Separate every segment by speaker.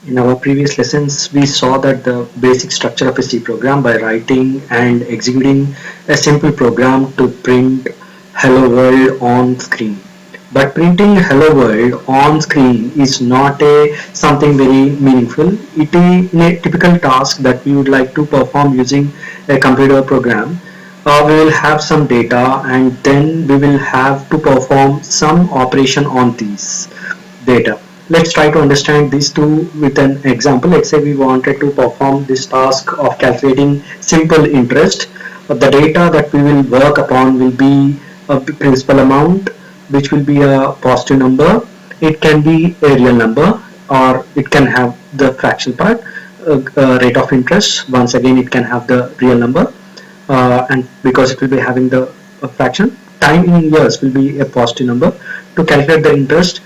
Speaker 1: In our previous lessons, we saw that the basic structure of a C program by writing and executing a simple program to print hello world on screen. But printing hello world on screen is not a something very meaningful. It is a typical task that we would like to perform using a computer program. We will have some data and then we will have to perform some operation on these data. Let's try to understand these two with an example. Let's say we wanted to perform this task of calculating simple interest. The data that we will work upon will be a principal amount, which will be a positive number. It can be a real number, or it can have the fraction part. Rate of interest, once again it can have the real number, and because it will be having the fraction. Time in years will be a positive number. To calculate the interest,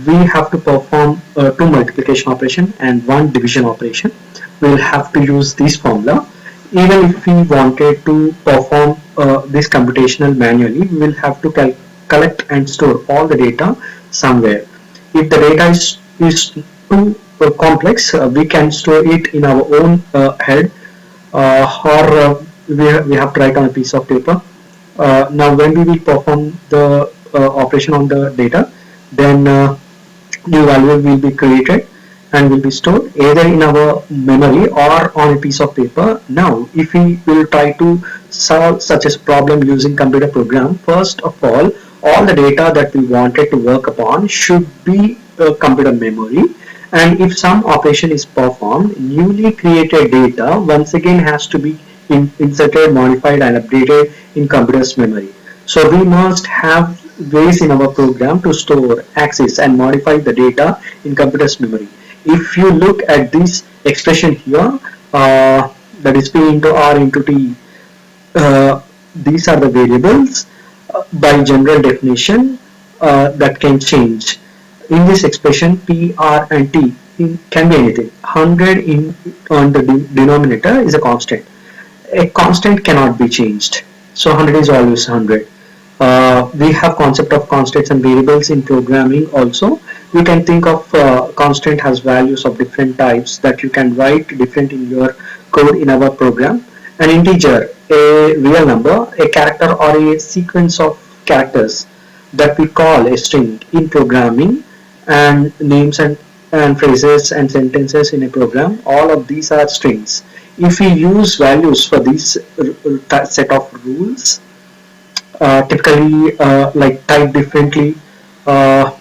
Speaker 1: we have to perform two multiplication operation and one division operation. We will have to use this formula. Even if we wanted to perform this computational manually, we will have to collect and store all the data somewhere. If the data is too complex, we can store it in our own head, or we have to write on a piece of paper. Now when we will perform the operation on the data, then new value will be created and will be stored either in our memory or on a piece of paper. Now if we will try to solve such a problem using computer program, first of all the data that we wanted to work upon should be computer memory, and if some operation is performed, newly created data once again has to be inserted, modified and updated in computer's memory. So we must have ways in our program to store, access and modify the data in computer's memory. If you look at this expression here, that is P into R into T, these are the variables by general definition that can change. In this expression, P, R and T can be anything. 100 on the denominator is a constant. A constant cannot be changed. So 100 is always 100. We have concept of constants and variables in programming also. You can think of constant has values of different types that you can write different in your code in our program. An integer, a real number, a character or a sequence of characters that we call a string in programming, and names and phrases and sentences in a program, all of these are strings. If we use values for this set of rules, typically like type differently, uh,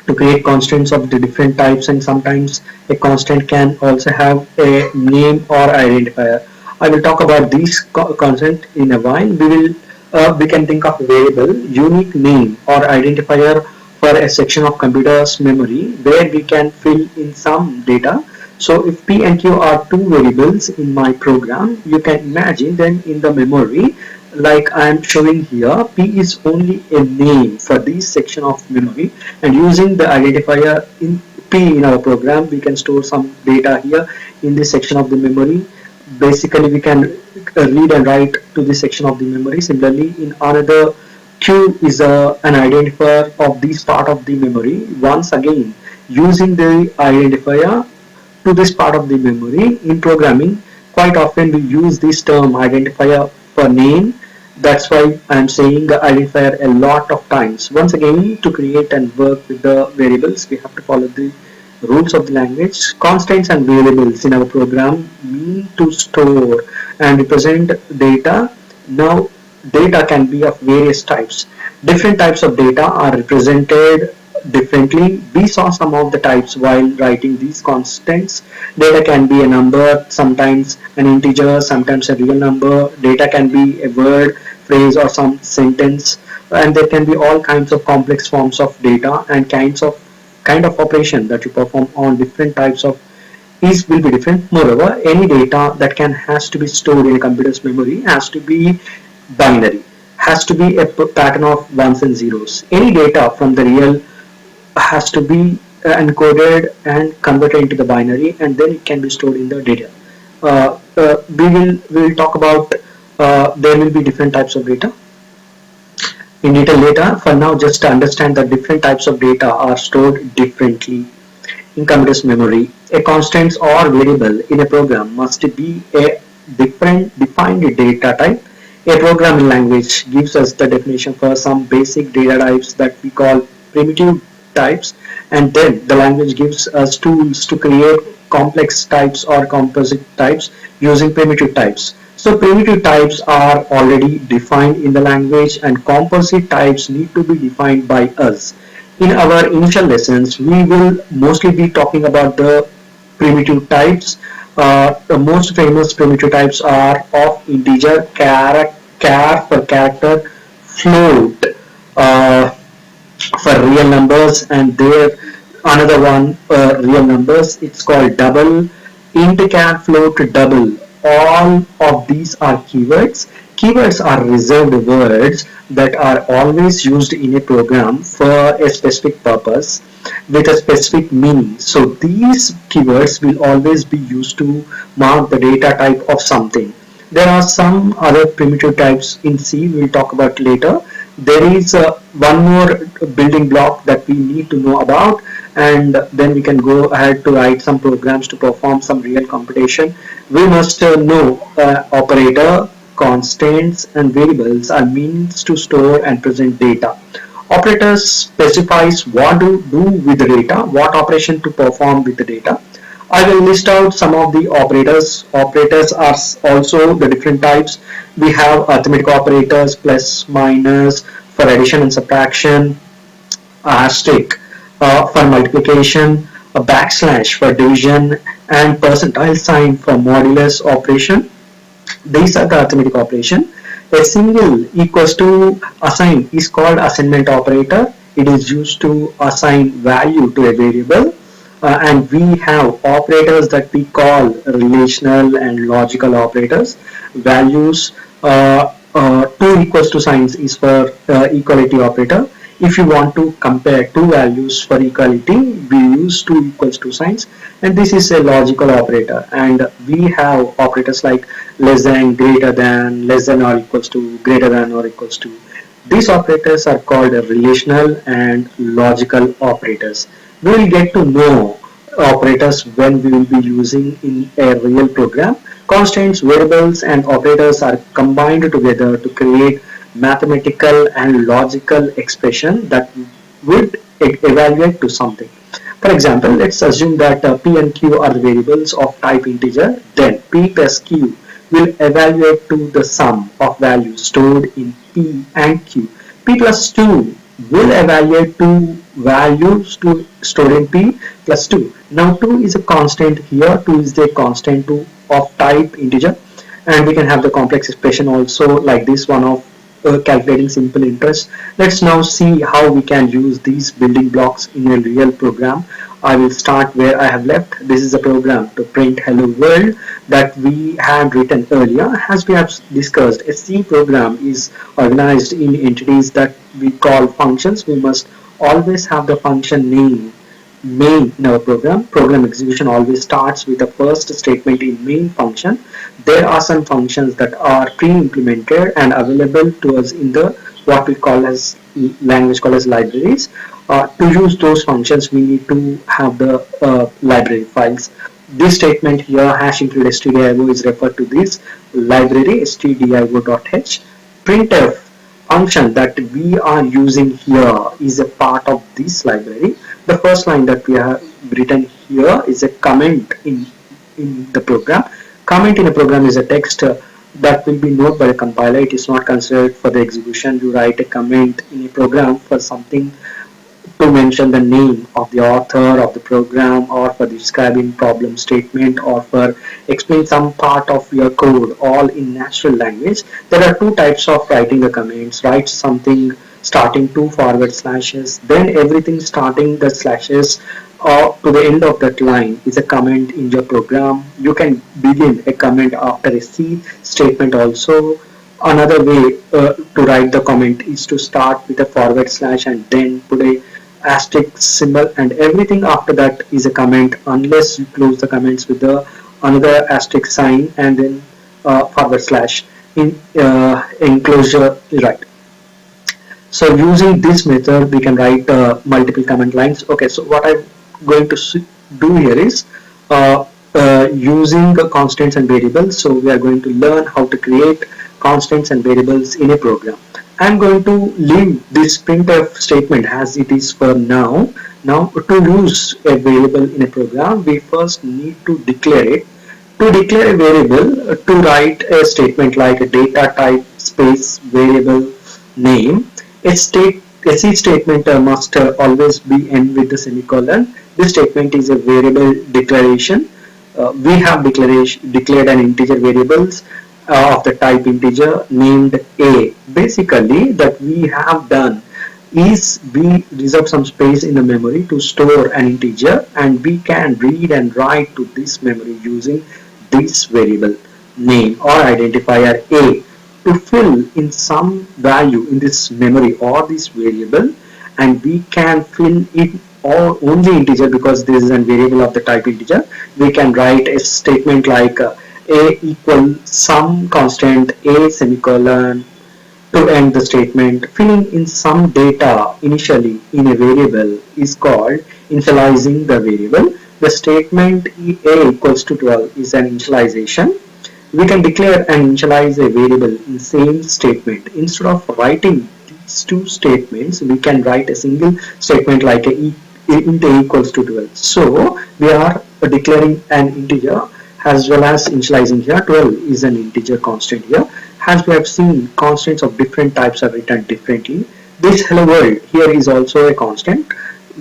Speaker 1: to create constants of the different types, and sometimes a constant can also have a name or identifier. I will talk about these constant in a while. We can think of variable, unique name or identifier for a section of computer's memory where we can fill in some data. So if P and Q are two variables in my program, you can imagine then in the memory, like I am showing here, P is only a name for this section of memory, and using the identifier in P in our program, we can store some data here in this section of the memory. Basically, we can read and write to this section of the memory. Similarly, in another, Q is an identifier of this part of the memory. Once again, using the identifier to this part of the memory in programming, quite often we use this term identifier for name. That's why I'm saying identifier a lot of times. Once again, to create and work with the variables, we have to follow the rules of the language. Constants and variables in our program mean to store and represent data. Now data can be of various types. Different types of data are represented differently. We saw some of the types while writing these constants. Data can be a number, sometimes an integer, sometimes a real number. Data can be a word, phrase or some sentence, and there can be all kinds of complex forms of data and kind of operation that you perform on different types of is will be different. Moreover, any data that has to be stored in a computer's memory has to be binary, has to be a pattern of ones and zeros. Any data from the real has to be encoded and converted into the binary, and then it can be stored in the data. We will talk about there will be different types of data in detail later. For now, just to understand that different types of data are stored differently. in computer's memory. A constant or variable in a program must be a different defined data type. A programming language gives us the definition for some basic data types that we call primitive types, and then the language gives us tools to create complex types or composite types using primitive types. So primitive types are already defined in the language, and composite types need to be defined by us. In our initial lessons, we will mostly be talking about the primitive types. The most famous primitive types are of integer, char for character, float uh, for real numbers, and there another one real numbers. It's called double, int, char, float, double. All of these are keywords. Keywords are reserved words that are always used in a program for a specific purpose with a specific meaning. So these keywords will always be used to mark the data type of something. There are some other primitive types in C we'll talk about later. There is one more building block that we need to know about, and then we can go ahead to write some programs to perform some real computation. We must know operator, constants, and variables are means to store and present data. Operators specifies what to do with the data, what operation to perform with the data. I will list out some of the operators. Operators are also the different types. We have arithmetic operators, plus, minus for addition and subtraction, asterisk for multiplication, a backslash for division, and percentile sign for modulus operation. These are the arithmetic operation. A single equals to assign is called assignment operator. It is used to assign value to a variable. And we have operators that we call relational and logical operators. Values, two equals to signs is for equality operator. If you want to compare two values for equality, we use two equals to signs, and this is a logical operator. And we have operators like less than, greater than, less than or equals to, greater than or equals to. These operators are called relational and logical operators. We will get to know operators when we will be using in a real program. Constants, variables, and operators are combined together to create mathematical and logical expression that would evaluate to something. For example, let's assume that p and q are the variables of type integer. Then p plus q will evaluate to the sum of values stored in p and q. P plus 2 will evaluate to values to stored in p plus 2. Now 2 is a constant here, 2 is the constant of type integer, and we can have the complex expression also like this one of calculating simple interest. Let's now see how we can use these building blocks in a real program. I will start where I have left. This is a program to print hello world that we had written earlier. As we have discussed, a C program is organized in entities that we call functions. We must always have the function name main in our program. Program execution always starts with the first statement in main function. There are some functions that are pre-implemented and available to us in the what we call as language called as libraries. To use those functions, we need to have the library files. This statement here hash include stdio is referred to this library stdio.h. Printf function that we are using here is a part of this library. The first line that we have written here is a comment in the program. Comment in a program is a text that will be noted by the compiler. It is not considered for the execution. You write a comment in a program for something to mention the name of the author of the program, or for describing problem statement, or for explain some part of your code, all in natural language. There are two types of writing the comments. Write something starting two forward slashes, then everything starting the slashes to the end of that line is a comment in your program. You can begin a comment after a C statement also. Another way to write the comment is to start with a forward slash and then put a asterisk symbol, and everything after that is a comment unless you close the comments with the another asterisk sign and then forward slash in enclosure, right. So using this method we can write multiple comment lines. Okay, so what I'm going to do here is using constants and variables. So we are going to learn how to create constants and variables in a program. I'm going to leave this printf statement as it is for now. Now to use a variable in a program, we first need to declare it. To declare a variable, to write a statement like a data type space variable name, a C statement must always be end with the semicolon. This statement is a variable declaration. We have declared an integer variables of the type integer named a. Basically, that we have done is we reserve some space in the memory to store an integer, and we can read and write to this memory using this variable name or identifier a to fill in some value in this memory or this variable, and we can fill it or only integer because this is a variable of the type integer. We can write a statement like a equal some constant a semicolon to end the statement. Filling in some data initially in a variable is called initializing the variable. The statement a equals to 12 is an initialization. We can declare and initialize a variable in same statement. Instead of writing these two statements, we can write a single statement like int a equals to 12. So we are declaring an integer as well as initializing here. 12 is an integer constant here. As we have seen, constants of different types are written differently. This hello world here is also a constant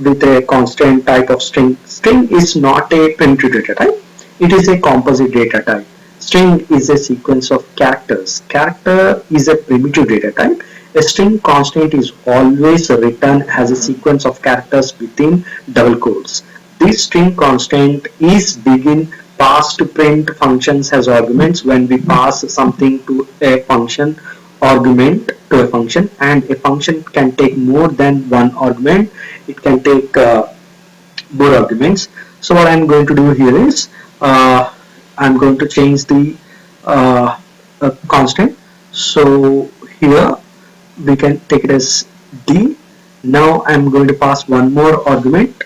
Speaker 1: with a constant type of string. String is not a primitive data type. It is a composite data type. String is a sequence of characters. Character is a primitive data type. A string constant is always written as a sequence of characters within double quotes. This string constant is begin passed to print functions as arguments when we pass something to a function argument to a function, and a function can take more than one argument. It can take more arguments. So what I'm going to do here is I'm going to change the constant. So here we can take it as d. Now I'm going to pass one more argument.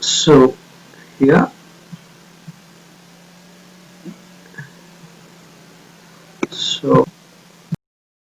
Speaker 1: So here